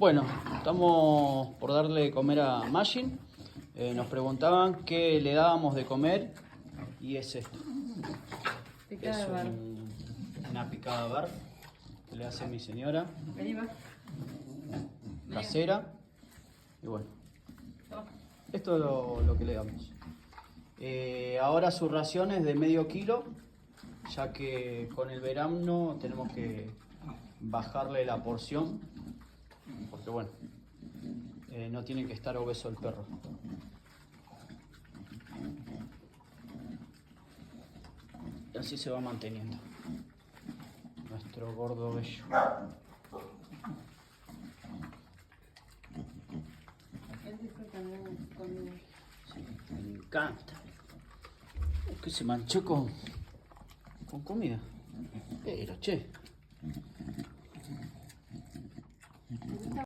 Bueno, estamos por darle de comer a Majin. Nos preguntaban qué le dábamos de comer y es esto. Picada Es de barro. una picada de barro que le hace mi señora, Vení, va. casera. Y bueno, Toma. esto es lo que le damos. Ahora su ración es de medio kilo, ya que con el verano tenemos que bajarle la porción, porque bueno, no tiene que estar obeso el perro. Y así se va manteniendo nuestro gordo bello. Él disfruta mucho conmigo. Sí, me encanta. Es que se manchó con comida. Pero che.